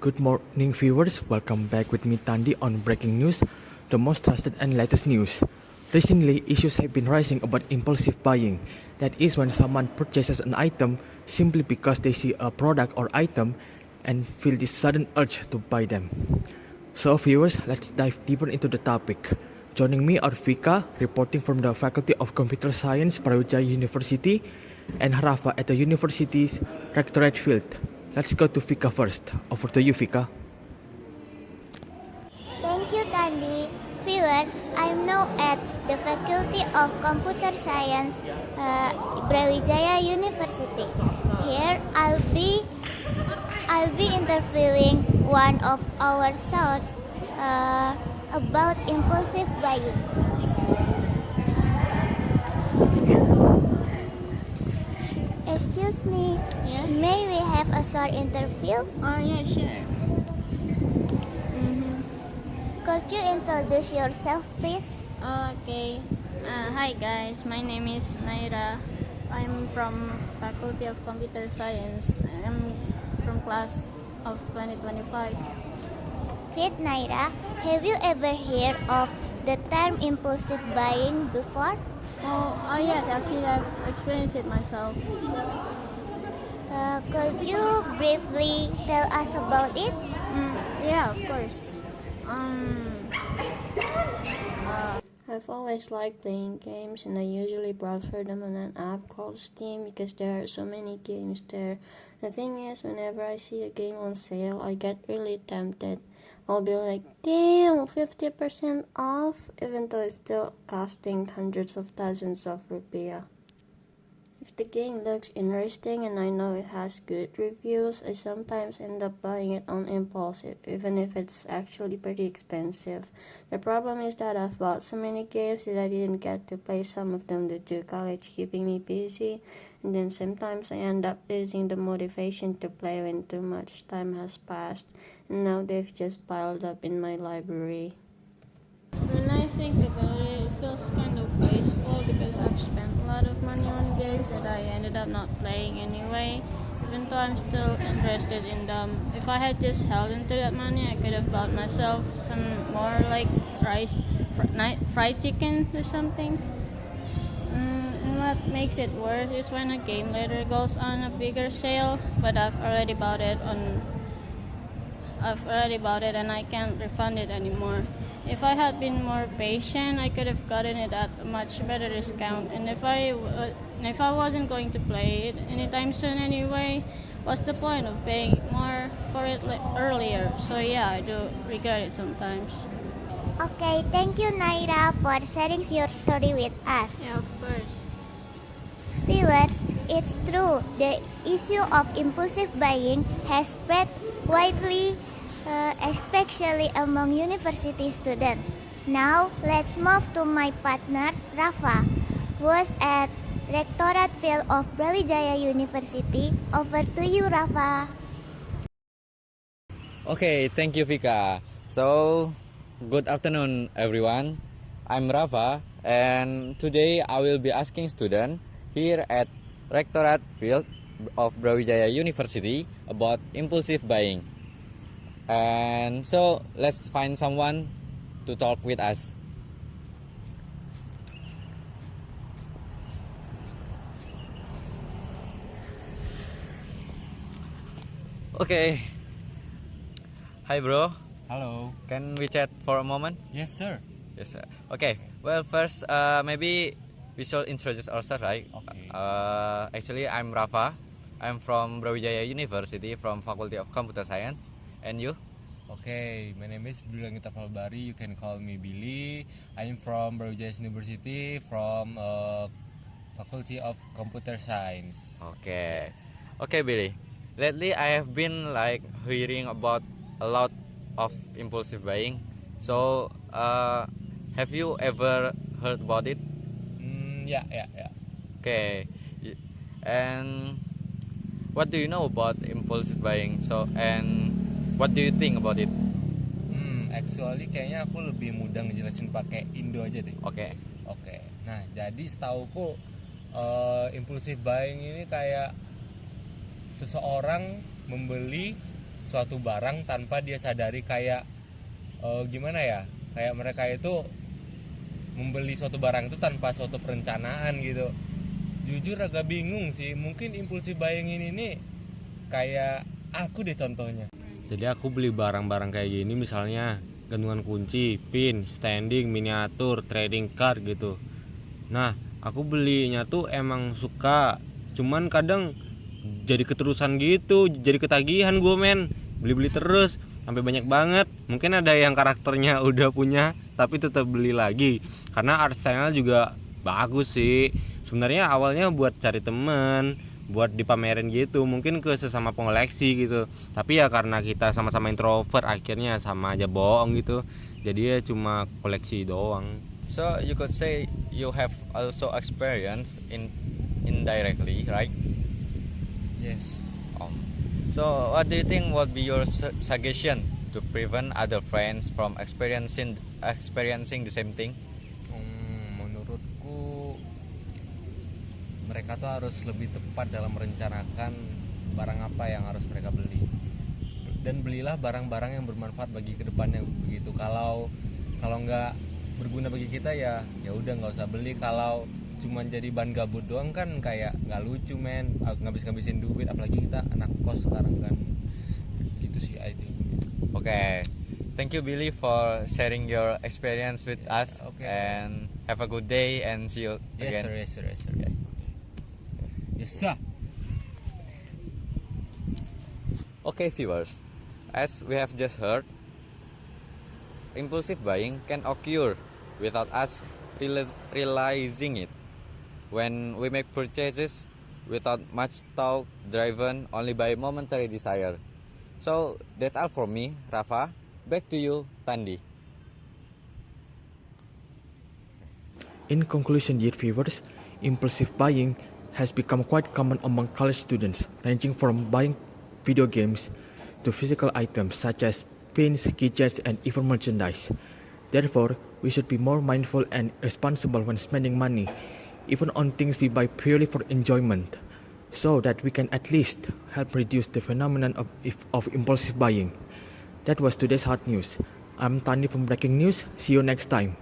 Good morning, viewers. Welcome back with me, Tandi, on Breaking News, the most trusted and latest news. Recently, issues have been rising about impulsive buying. That is when someone purchases an item simply because they see a product or item and feel this sudden urge to buy them. So, viewers, let's dive deeper into the topic. Joining me are Vika, reporting from the Faculty of Computer Science, Brawijaya University, and Rafa at the university's Rectorate Field. Let's go to Vika first. Over to you, Vika. Thank you, Tandi. Viewers, I'm now at the Faculty of Computer Science, Brawijaya University. Here, I'll be interviewing one of our source about impulsive buying. Excuse me. Yes? May we have a short interview? Yeah, sure. Could you introduce yourself, please? Okay. Hi guys, my name is Naira. I'm from Faculty of Computer Science. I'm from class of 2025. Great, Naira. Have you ever heard of the term impulsive buying before? Yes, actually I've experienced it myself. Could you briefly tell us about it? Yeah, of course. I've always liked playing games, and I usually browse for them on an app called Steam because there are so many games there. The thing is, whenever I see a game on sale, I get really tempted. I'll be like, damn, 50% off, even though it's still costing hundreds of thousands of rupiah. If the game looks interesting and I know it has good reviews, I sometimes end up buying it on impulse, even if it's actually pretty expensive. The problem is that I've bought so many games that I didn't get to play some of them due to college keeping me busy, and then sometimes I end up losing the motivation to play when too much time has passed, and now they've just piled up in my library. When I think about it, it feels kind of wasteful because I've spent a lot of money on games that I ended up not playing anyway, even though I'm still interested in them. If I had just held into that money, I could have bought myself some more like fried chicken or something. And what makes it worse is when a game later goes on a bigger sale, but I've already bought it and I can't refund it anymore. If I had been more patient, I could have gotten it at a much better discount. And if I wasn't going to play it anytime soon anyway, what's the point of paying more for it earlier? So yeah, I do regret it sometimes. Okay, thank you, Naira, for sharing your story with us. Yeah, of course. Viewers, it's true, the issue of impulsive buying has spread widely, especially among university students. Now, let's move to my partner, Rafa, who was at Rectorate Field of Brawijaya University. Over to you, Rafa. Okay, thank you, Vika. So, good afternoon, everyone. I'm Rafa, and today I will be asking students here at Rectorate Field of Brawijaya University about impulsive buying. And so, let's find someone to talk with us. Okay. Hi, bro. Hello. Can we chat for a moment? Yes, sir. Yes, sir. Okay. Well, first, maybe we should introduce ourselves, right? Okay. Actually, I'm Rafa. I'm from Brawijaya University, from Faculty of Computer Science. And you? Okay, my name is Billy Langita Falbari. You can call me Billy. I'm from Brawijaya University, from Faculty of Computer Science. Okay. Okay, Billy. Lately, I have been hearing about a lot of impulsive buying. So, have you ever heard about it? Yeah. Okay. And what do you know about impulsive buying? So, and what do you think about it? Actually kayaknya aku lebih mudah ngejelasin pakai Indo aja deh. Okay. Oke. Nah, jadi setauku impulsive buying ini kayak seseorang membeli suatu barang tanpa dia sadari, kayak gimana ya, kayak mereka itu membeli suatu barang itu tanpa suatu perencanaan gitu. Jujur agak bingung sih, mungkin impulsive buying ini nih kayak aku deh contohnya. Jadi aku beli barang-barang kayak gini, misalnya gantungan kunci, pin, standing, miniatur, trading card gitu. Nah, aku belinya tuh emang suka, cuman kadang jadi keterusan gitu, jadi ketagihan gue men, beli-beli terus sampai banyak banget. Mungkin ada yang karakternya udah punya tapi tetap beli lagi, karena art style juga bagus sih. Sebenarnya awalnya buat cari temen, buat dipamerin gitu, mungkin ke sesama pengoleksi gitu. Tapi ya karena kita sama-sama introvert, akhirnya sama aja bohong gitu. Jadi ya cuma koleksi doang. So you could say you have also experience indirectly, right? Yes. So what do you think would be your suggestion to prevent other friends from experiencing the same thing? Menurutku mereka tuh harus lebih tepat dalam merencanakan barang apa yang harus mereka beli, dan belilah barang-barang yang bermanfaat bagi kedepannya begitu. Kalau nggak berguna bagi kita ya udah nggak usah beli. Kalau cuman jadi bahan gabut doang kan kayak nggak lucu men, ngabis-ngabisin duit, apalagi kita anak kos sekarang kan. Gitu sih I think. Okay, thank you Billy for sharing your experience with us. Okay. And have a good day and see you again. Yes sir. Yes sir. Okay viewers, as we have just heard, impulsive buying can occur without us realizing it. When we make purchases without much thought, driven only by momentary desire. So that's all for me, Rafa. Back to you, Tandi. In conclusion, dear viewers, impulsive buying has become quite common among college students, ranging from buying video games to physical items such as pins, keychains, and even merchandise. Therefore, we should be more mindful and responsible when spending money, even on things we buy purely for enjoyment, so that we can at least help reduce the phenomenon of impulsive buying. That was today's hot news. I'm Tani from Breaking News. See you next time.